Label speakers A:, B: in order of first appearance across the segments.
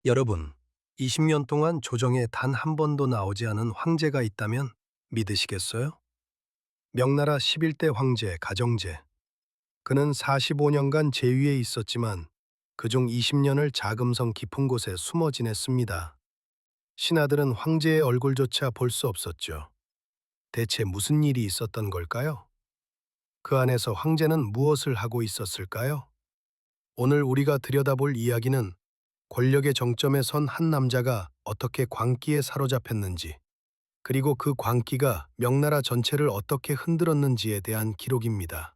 A: 여러분, 20년 동안 조정에 단 한 번도 나오지 않은 황제가 있다면 믿으시겠어요? 명나라 11대 황제 가정제. 그는 45년간 제위에 있었지만 그중 20년을 자금성 깊은 곳에 숨어 지냈습니다. 신하들은 황제의 얼굴조차 볼 수 없었죠. 대체 무슨 일이 있었던 걸까요? 그 안에서 황제는 무엇을 하고 있었을까요? 오늘 우리가 들여다볼 이야기는 권력의 정점에 선 한 남자가 어떻게 광기에 사로잡혔는지, 그리고 그 광기가 명나라 전체를 어떻게 흔들었는지에 대한 기록입니다.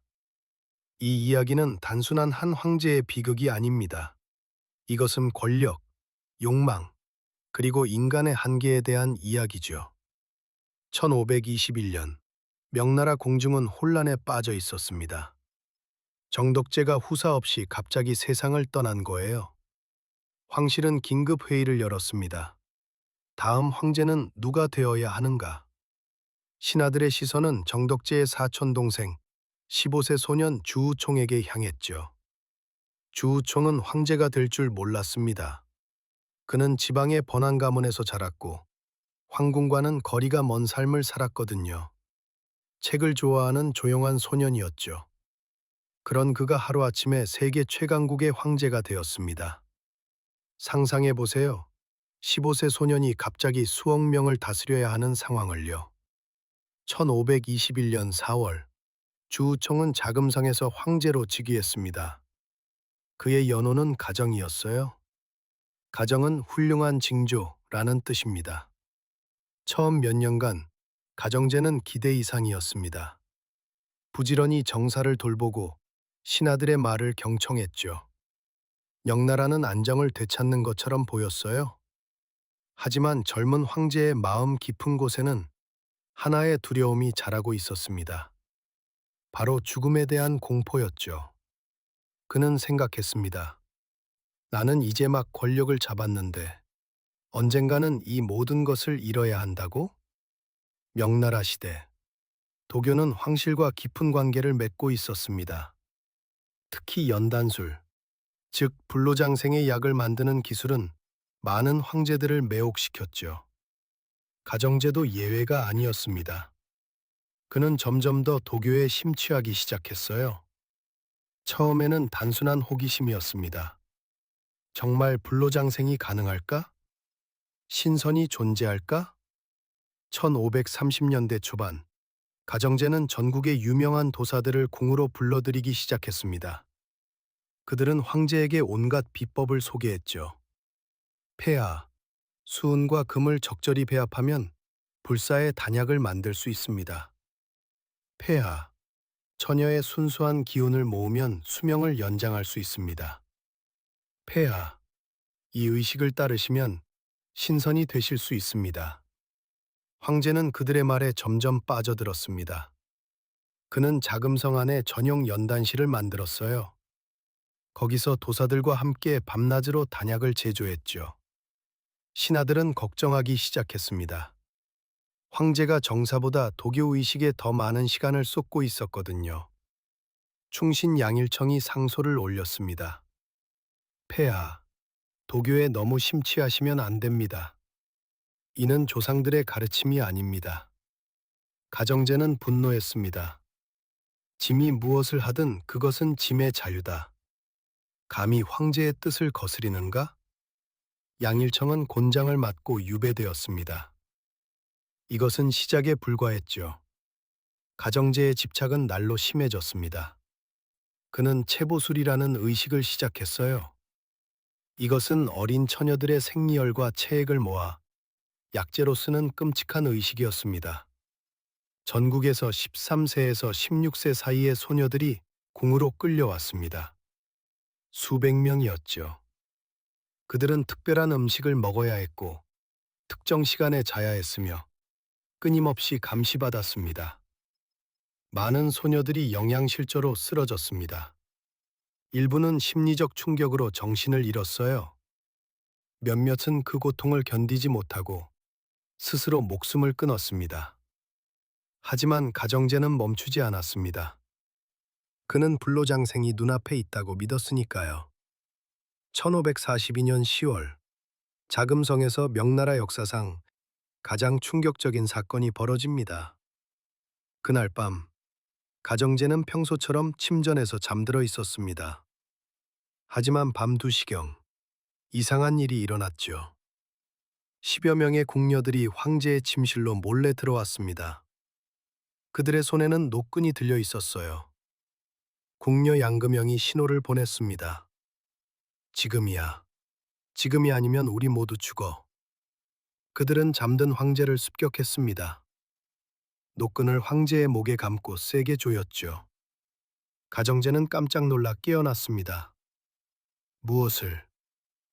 A: 이 이야기는 단순한 한 황제의 비극이 아닙니다. 이것은 권력, 욕망, 그리고 인간의 한계에 대한 이야기죠. 1521년, 명나라 공중은 혼란에 빠져 있었습니다. 정덕제가 후사 없이 갑자기 세상을 떠난 거예요. 황실은 긴급 회의를 열었습니다. 다음 황제는 누가 되어야 하는가? 신하들의 시선은 정덕제의 사촌 동생 15세 소년 주우총에게 향했죠. 주우총은 황제가 될 줄 몰랐습니다. 그는 지방의 번안 가문에서 자랐고 황궁과는 거리가 먼 삶을 살았거든요. 책을 좋아하는 조용한 소년이었죠. 그런 그가 하루아침에 세계 최강국의 황제가 되었습니다. 상상해 보세요. 15세 소년이 갑자기 수억 명을 다스려야 하는 상황을요. 1521년 4월, 주우총은 자금성에서 황제로 즉위했습니다. 그의 연호는 가정이었어요. 가정은 훌륭한 징조라는 뜻입니다. 처음 몇 년간 가정제는 기대 이상이었습니다. 부지런히 정사를 돌보고 신하들의 말을 경청했죠. 명나라는 안정을 되찾는 것처럼 보였어요. 하지만 젊은 황제의 마음 깊은 곳에는 하나의 두려움이 자라고 있었습니다. 바로 죽음에 대한 공포였죠. 그는 생각했습니다. 나는 이제 막 권력을 잡았는데 언젠가는 이 모든 것을 잃어야 한다고? 명나라 시대. 도교는 황실과 깊은 관계를 맺고 있었습니다. 특히 연단술, 즉 불로장생의 약을 만드는 기술은 많은 황제들을 매혹시켰죠. 가정제도 예외가 아니었습니다. 그는 점점 더 도교에 심취하기 시작했어요. 처음에는 단순한 호기심이었습니다. 정말 불로장생이 가능할까? 신선이 존재할까? 1530년대 초반, 가정제는 전국의 유명한 도사들을 궁으로 불러들이기 시작했습니다. 그들은 황제에게 온갖 비법을 소개했죠. 폐하, 수은과 금을 적절히 배합하면 불사의 단약을 만들 수 있습니다. 폐하, 처녀의 순수한 기운을 모으면 수명을 연장할 수 있습니다. 폐하, 이 의식을 따르시면 신선이 되실 수 있습니다. 황제는 그들의 말에 점점 빠져들었습니다. 그는 자금성 안에 전용 연단실을 만들었어요. 거기서 도사들과 함께 밤낮으로 단약을 제조했죠. 신하들은 걱정하기 시작했습니다. 황제가 정사보다 도교 의식에 더 많은 시간을 쏟고 있었거든요. 충신 양일청이 상소를 올렸습니다. 폐하, 도교에 너무 심취하시면 안 됩니다. 이는 조상들의 가르침이 아닙니다. 가정제는 분노했습니다. 짐이 무엇을 하든 그것은 짐의 자유다. 감히 황제의 뜻을 거스리는가? 양일청은 곤장을 맞고 유배되었습니다. 이것은 시작에 불과했죠. 가정제의 집착은 날로 심해졌습니다. 그는 체보술이라는 의식을 시작했어요. 이것은 어린 처녀들의 생리혈과 체액을 모아 약재로 쓰는 끔찍한 의식이었습니다. 전국에서 13세에서 16세 사이의 소녀들이 궁으로 끌려왔습니다. 수백 명이었죠. 그들은 특별한 음식을 먹어야 했고 특정 시간에 자야 했으며 끊임없이 감시받았습니다. 많은 소녀들이 영양실조로 쓰러졌습니다. 일부는 심리적 충격으로 정신을 잃었어요. 몇몇은 그 고통을 견디지 못하고 스스로 목숨을 끊었습니다. 하지만 가정제는 멈추지 않았습니다. 그는 불로장생이 눈앞에 있다고 믿었으니까요. 1542년 10월, 자금성에서 명나라 역사상 가장 충격적인 사건이 벌어집니다. 그날 밤, 가정제는 평소처럼 침전에서 잠들어 있었습니다. 하지만 밤 2시경 이상한 일이 일어났죠. 10여 명의 궁녀들이 황제의 침실로 몰래 들어왔습니다. 그들의 손에는 노끈이 들려 있었어요. 궁녀 양금영이 신호를 보냈습니다. 지금이야. 지금이 아니면 우리 모두 죽어. 그들은 잠든 황제를 습격했습니다. 노끈을 황제의 목에 감고 세게 조였죠. 가정제는 깜짝 놀라 깨어났습니다. 무엇을?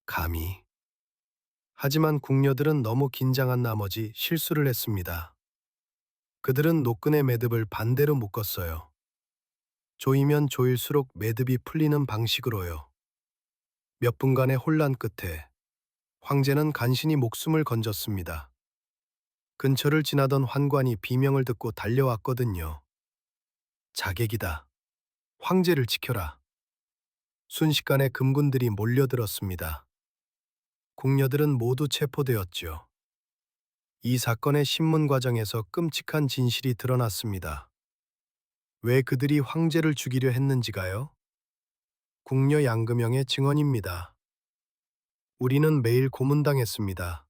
A: 감히? 하지만 궁녀들은 너무 긴장한 나머지 실수를 했습니다. 그들은 노끈의 매듭을 반대로 묶었어요. 조이면 조일수록 매듭이 풀리는 방식으로요. 몇 분간의 혼란 끝에 황제는 간신히 목숨을 건졌습니다. 근처를 지나던 환관이 비명을 듣고 달려왔거든요. 자객이다. 황제를 지켜라. 순식간에 금군들이 몰려들었습니다. 궁녀들은 모두 체포되었죠. 이 사건의 신문 과정에서 끔찍한 진실이 드러났습니다. 왜 그들이 황제를 죽이려 했는지가요? 궁녀 양금영의 증언입니다. 우리는 매일 고문당했습니다.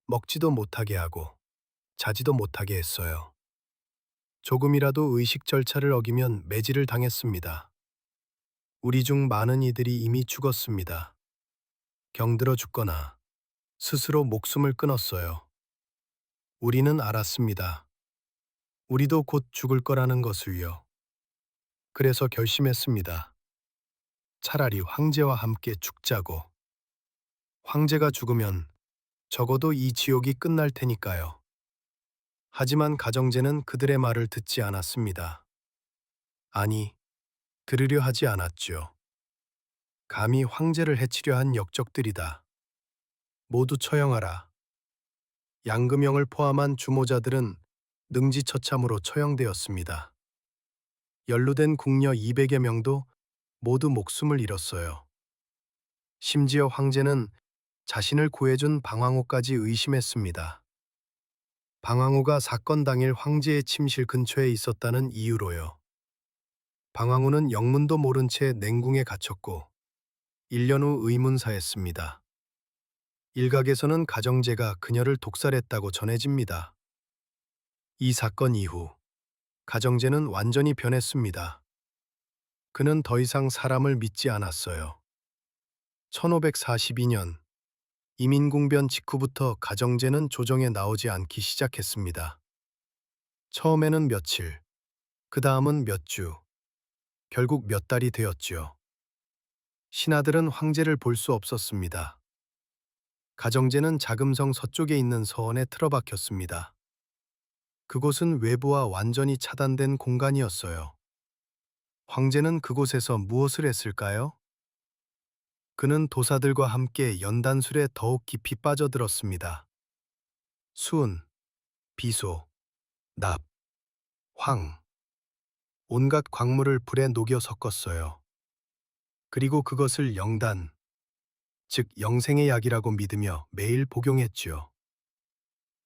A: 먹지도 못하게 하고 자지도 못하게 했어요. 조금이라도 의식 절차를 어기면 매질을 당했습니다. 우리 중 많은 이들이 이미 죽었습니다. 병들어 죽거나 스스로 목숨을 끊었어요. 우리는 알았습니다. 우리도 곧 죽을 거라는 것을요. 그래서 결심했습니다. 차라리 황제와 함께 죽자고. 황제가 죽으면 적어도 이 지옥이 끝날 테니까요. 하지만 가정제는 그들의 말을 듣지 않았습니다. 아니, 들으려 하지 않았죠. 감히 황제를 해치려 한 역적들이다. 모두 처형하라. 양금영을 포함한 주모자들은 능지처참으로 처형되었습니다. 연루된 궁녀 200여 명도 모두 목숨을 잃었어요. 심지어 황제는 자신을 구해준 방황호까지 의심했습니다. 방황호가 사건 당일 황제의 침실 근처에 있었다는 이유로요. 방황호는 영문도 모른 채 냉궁에 갇혔고 1년 후 의문사했습니다. 일각에서는 가정제가 그녀를 독살했다고 전해집니다. 이 사건 이후 가정제는 완전히 변했습니다. 그는 더 이상 사람을 믿지 않았어요. 1542년 이민궁변 직후부터 가정제는 조정에 나오지 않기 시작했습니다. 처음에는 며칠, 그 다음은 몇 주, 결국 몇 달이 되었지요. 신하들은 황제를 볼 수 없었습니다. 가정제는 자금성 서쪽에 있는 서원에 틀어박혔습니다. 그곳은 외부와 완전히 차단된 공간이었어요. 황제는 그곳에서 무엇을 했을까요? 그는 도사들과 함께 연단술에 더욱 깊이 빠져들었습니다. 수은, 비소, 납, 황, 온갖 광물을 불에 녹여 섞었어요. 그리고 그것을 영단, 즉 영생의 약이라고 믿으며 매일 복용했지요.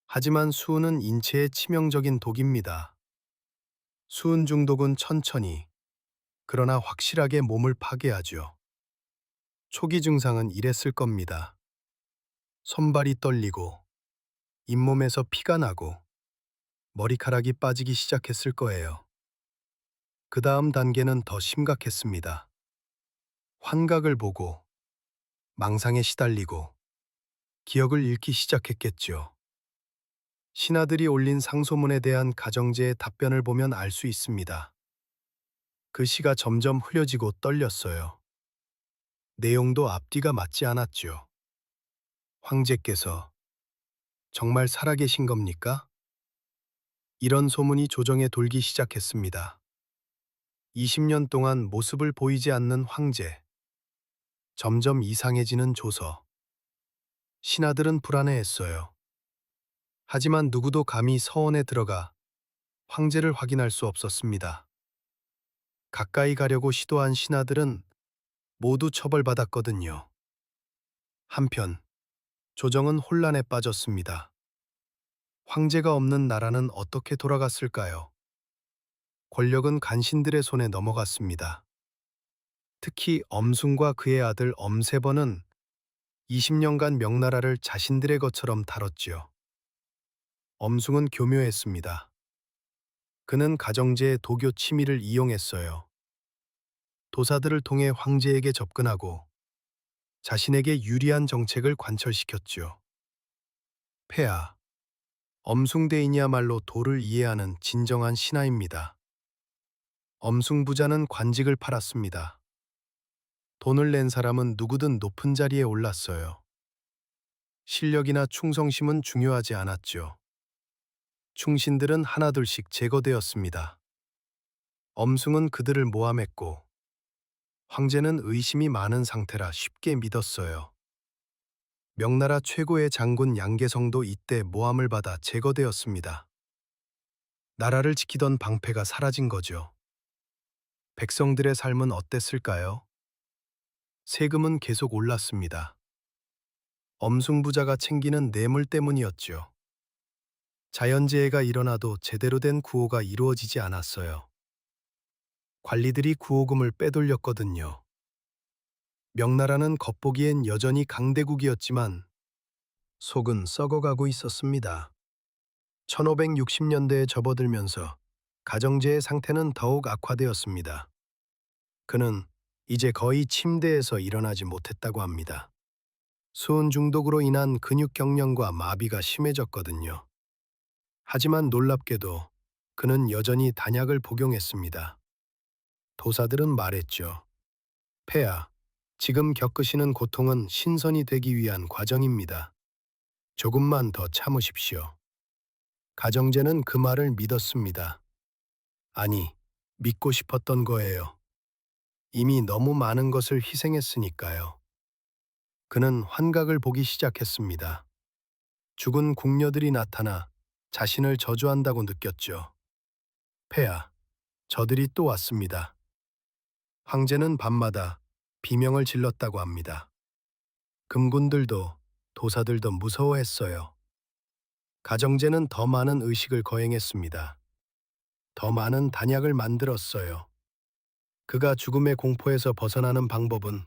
A: 하지만 수은은 인체에 치명적인 독입니다. 수은 중독은 천천히, 그러나 확실하게 몸을 파괴하죠. 초기 증상은 이랬을 겁니다. 손발이 떨리고, 잇몸에서 피가 나고, 머리카락이 빠지기 시작했을 거예요. 그 다음 단계는 더 심각했습니다. 환각을 보고, 망상에 시달리고, 기억을 잃기 시작했겠죠. 신하들이 올린 상소문에 대한 가정제의 답변을 보면 알 수 있습니다. 그 시가 점점 흐려지고 떨렸어요. 내용도 앞뒤가 맞지 않았죠. 황제께서 정말 살아계신 겁니까? 이런 소문이 조정에 돌기 시작했습니다. 20년 동안 모습을 보이지 않는 황제. 점점 이상해지는 조서. 신하들은 불안해했어요. 하지만 누구도 감히 서원에 들어가 황제를 확인할 수 없었습니다. 가까이 가려고 시도한 신하들은 모두 처벌받았거든요. 한편 조정은 혼란에 빠졌습니다. 황제가 없는 나라는 어떻게 돌아갔을까요? 권력은 간신들의 손에 넘어갔습니다. 특히 엄순과 그의 아들 엄세번은 20년간 명나라를 자신들의 것처럼 다뤘지요. 엄숭은 교묘했습니다. 그는 가정제의 도교 치밀을 이용했어요. 도사들을 통해 황제에게 접근하고 자신에게 유리한 정책을 관철시켰죠. 폐하, 엄숭대인이야말로 도를 이해하는 진정한 신하입니다. 엄숭부자는 관직을 팔았습니다. 돈을 낸 사람은 누구든 높은 자리에 올랐어요. 실력이나 충성심은 중요하지 않았죠. 충신들은 하나둘씩 제거되었습니다. 엄숭은 그들을 모함했고 황제는 의심이 많은 상태라 쉽게 믿었어요. 명나라 최고의 장군 양계성도 이때 모함을 받아 제거되었습니다. 나라를 지키던 방패가 사라진 거죠. 백성들의 삶은 어땠을까요? 세금은 계속 올랐습니다. 엄숭부자가 챙기는 뇌물 때문이었죠. 자연재해가 일어나도 제대로 된 구호가 이루어지지 않았어요. 관리들이 구호금을 빼돌렸거든요. 명나라는 겉보기엔 여전히 강대국이었지만 속은 썩어가고 있었습니다. 1560년대에 접어들면서 가정제의 상태는 더욱 악화되었습니다. 그는 이제 거의 침대에서 일어나지 못했다고 합니다. 수은 중독으로 인한 근육 경련과 마비가 심해졌거든요. 하지만 놀랍게도 그는 여전히 단약을 복용했습니다. 도사들은 말했죠. 폐하, 지금 겪으시는 고통은 신선이 되기 위한 과정입니다. 조금만 더 참으십시오. 가정제는 그 말을 믿었습니다. 아니, 믿고 싶었던 거예요. 이미 너무 많은 것을 희생했으니까요. 그는 환각을 보기 시작했습니다. 죽은 궁녀들이 나타나 자신을 저주한다고 느꼈죠. 폐하, 저들이 또 왔습니다. 황제는 밤마다 비명을 질렀다고 합니다. 금군들도 도사들도 무서워했어요. 가정제는 더 많은 의식을 거행했습니다. 더 많은 단약을 만들었어요. 그가 죽음의 공포에서 벗어나는 방법은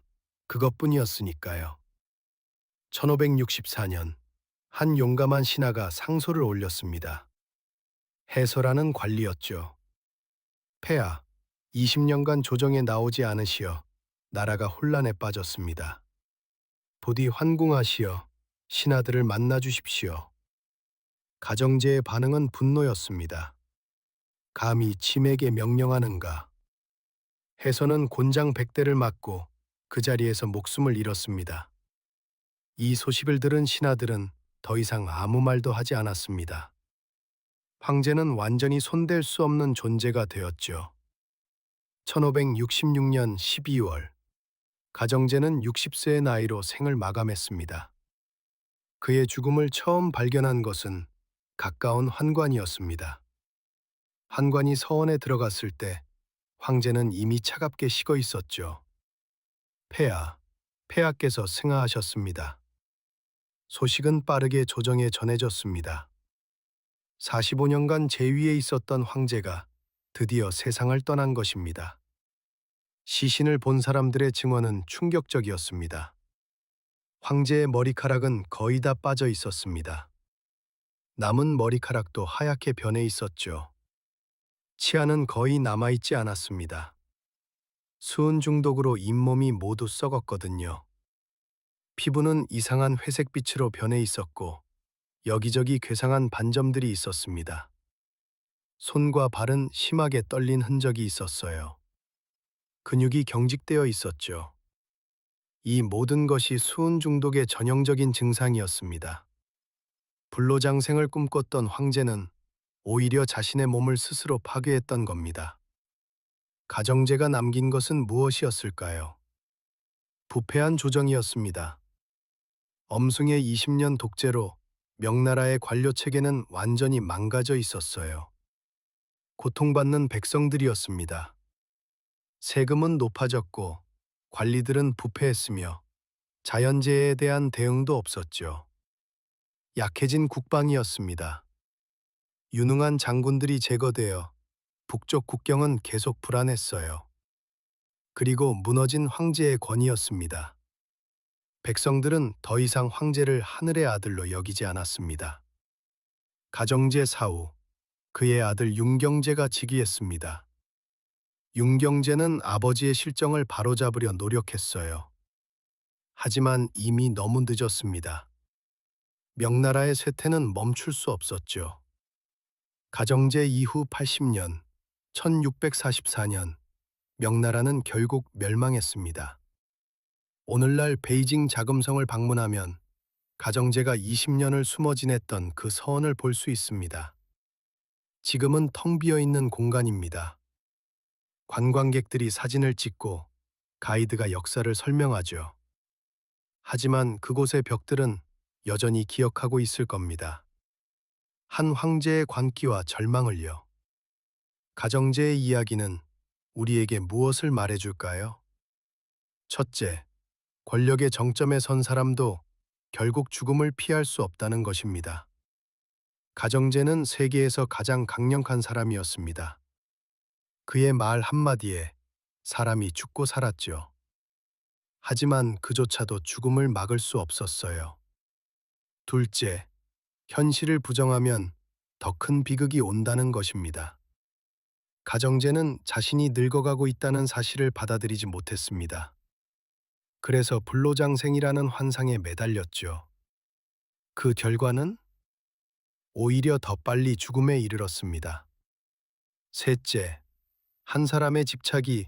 A: 그것뿐이었으니까요. 1564년 한 용감한 신하가 상소를 올렸습니다. 해서라는 관리였죠. 폐하, 20년간 조정에 나오지 않으시어 나라가 혼란에 빠졌습니다. 부디 환궁하시어 신하들을 만나 주십시오. 가정제의 반응은 분노였습니다. 감히 침에게 명령하는가. 해서는 곤장 100대를 맞고 그 자리에서 목숨을 잃었습니다. 이 소식을 들은 신하들은 더 이상 아무 말도 하지 않았습니다. 황제는 완전히 손댈 수 없는 존재가 되었죠. 1566년 12월, 가정제는 60세의 나이로 생을 마감했습니다. 그의 죽음을 처음 발견한 것은 가까운 환관이었습니다. 환관이 서원에 들어갔을 때 황제는 이미 차갑게 식어 있었죠. 폐하, 폐하께서 승하하셨습니다. 소식은 빠르게 조정에 전해졌습니다. 45년간 제위에 있었던 황제가 드디어 세상을 떠난 것입니다. 시신을 본 사람들의 증언은 충격적이었습니다. 황제의 머리카락은 거의 다 빠져 있었습니다. 남은 머리카락도 하얗게 변해 있었죠. 치아는 거의 남아있지 않았습니다. 수은 중독으로 잇몸이 모두 썩었거든요. 피부는 이상한 회색빛으로 변해 있었고 여기저기 괴상한 반점들이 있었습니다. 손과 발은 심하게 떨린 흔적이 있었어요. 근육이 경직되어 있었죠. 이 모든 것이 수은 중독의 전형적인 증상이었습니다. 불로장생을 꿈꿨던 황제는 오히려 자신의 몸을 스스로 파괴했던 겁니다. 가정제가 남긴 것은 무엇이었을까요? 부패한 조정이었습니다. 엄승의 20년 독재로 명나라의 관료체계는 완전히 망가져 있었어요. 고통받는 백성들이었습니다. 세금은 높아졌고 관리들은 부패했으며 자연재해에 대한 대응도 없었죠. 약해진 국방이었습니다. 유능한 장군들이 제거되어 북쪽 국경은 계속 불안했어요. 그리고 무너진 황제의 권위였습니다. 백성들은 더 이상 황제를 하늘의 아들로 여기지 않았습니다. 가정제 사후, 그의 아들 윤경제가 즉위했습니다. 윤경제는 아버지의 실정을 바로잡으려 노력했어요. 하지만 이미 너무 늦었습니다. 명나라의 쇠퇴는 멈출 수 없었죠. 가정제 이후 80년, 1644년, 명나라는 결국 멸망했습니다. 오늘날 베이징 자금성을 방문하면 가정제가 20년을 숨어 지냈던 그 서원을 볼 수 있습니다. 지금은 텅 비어 있는 공간입니다. 관광객들이 사진을 찍고 가이드가 역사를 설명하죠. 하지만 그곳의 벽들은 여전히 기억하고 있을 겁니다. 한 황제의 관기와 절망을요. 가정제의 이야기는 우리에게 무엇을 말해줄까요? 첫째, 권력의 정점에 선 사람도 결국 죽음을 피할 수 없다는 것입니다. 가정제는 세계에서 가장 강력한 사람이었습니다. 그의 말 한마디에 사람이 죽고 살았죠. 하지만 그조차도 죽음을 막을 수 없었어요. 둘째, 현실을 부정하면 더 큰 비극이 온다는 것입니다. 가정제는 자신이 늙어가고 있다는 사실을 받아들이지 못했습니다. 그래서 불로장생이라는 환상에 매달렸죠. 그 결과는 오히려 더 빨리 죽음에 이르렀습니다. 셋째, 한 사람의 집착이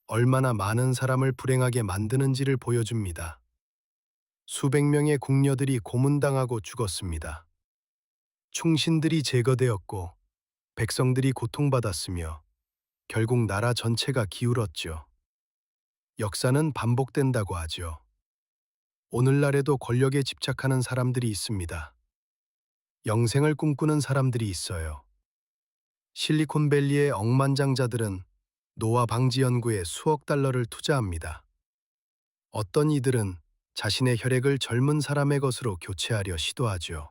A: 얼마나 많은 사람을 불행하게 만드는지를 보여줍니다. 수백 명의 궁녀들이 고문당하고 죽었습니다. 충신들이 제거되었고 백성들이 고통받았으며 결국 나라 전체가 기울었죠. 역사는 반복된다고 하죠. 오늘날에도 권력에 집착하는 사람들이 있습니다. 영생을 꿈꾸는 사람들이 있어요. 실리콘밸리의 억만장자들은 노화 방지 연구에 수억 달러를 투자합니다. 어떤 이들은 자신의 혈액을 젊은 사람의 것으로 교체하려 시도하죠.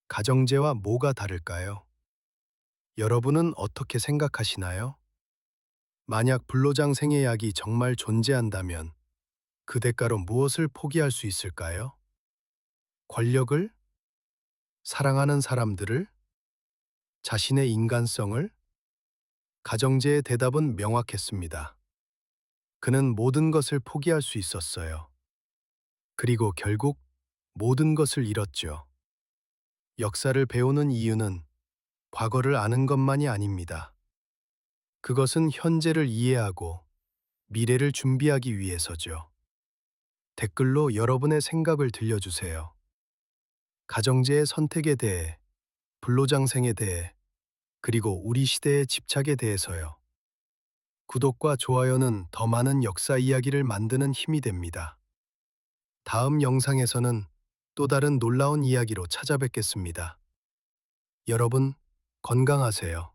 A: 가정제와 뭐가 다를까요? 여러분은 어떻게 생각하시나요? 만약 불로장생의 약이 정말 존재한다면 그 대가로 무엇을 포기할 수 있을까요? 권력을? 사랑하는 사람들을? 자신의 인간성을? 가정제의 대답은 명확했습니다. 그는 모든 것을 포기할 수 있었어요. 그리고 결국 모든 것을 잃었죠. 역사를 배우는 이유는 과거를 아는 것만이 아닙니다. 그것은 현재를 이해하고 미래를 준비하기 위해서죠. 댓글로 여러분의 생각을 들려주세요. 가정제의 선택에 대해, 불로장생에 대해, 그리고 우리 시대의 집착에 대해서요. 구독과 좋아요는 더 많은 역사 이야기를 만드는 힘이 됩니다. 다음 영상에서는 또 다른 놀라운 이야기로 찾아뵙겠습니다. 여러분, 건강하세요.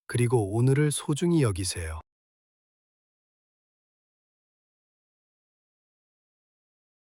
A: 그리고 오늘을 소중히 여기세요.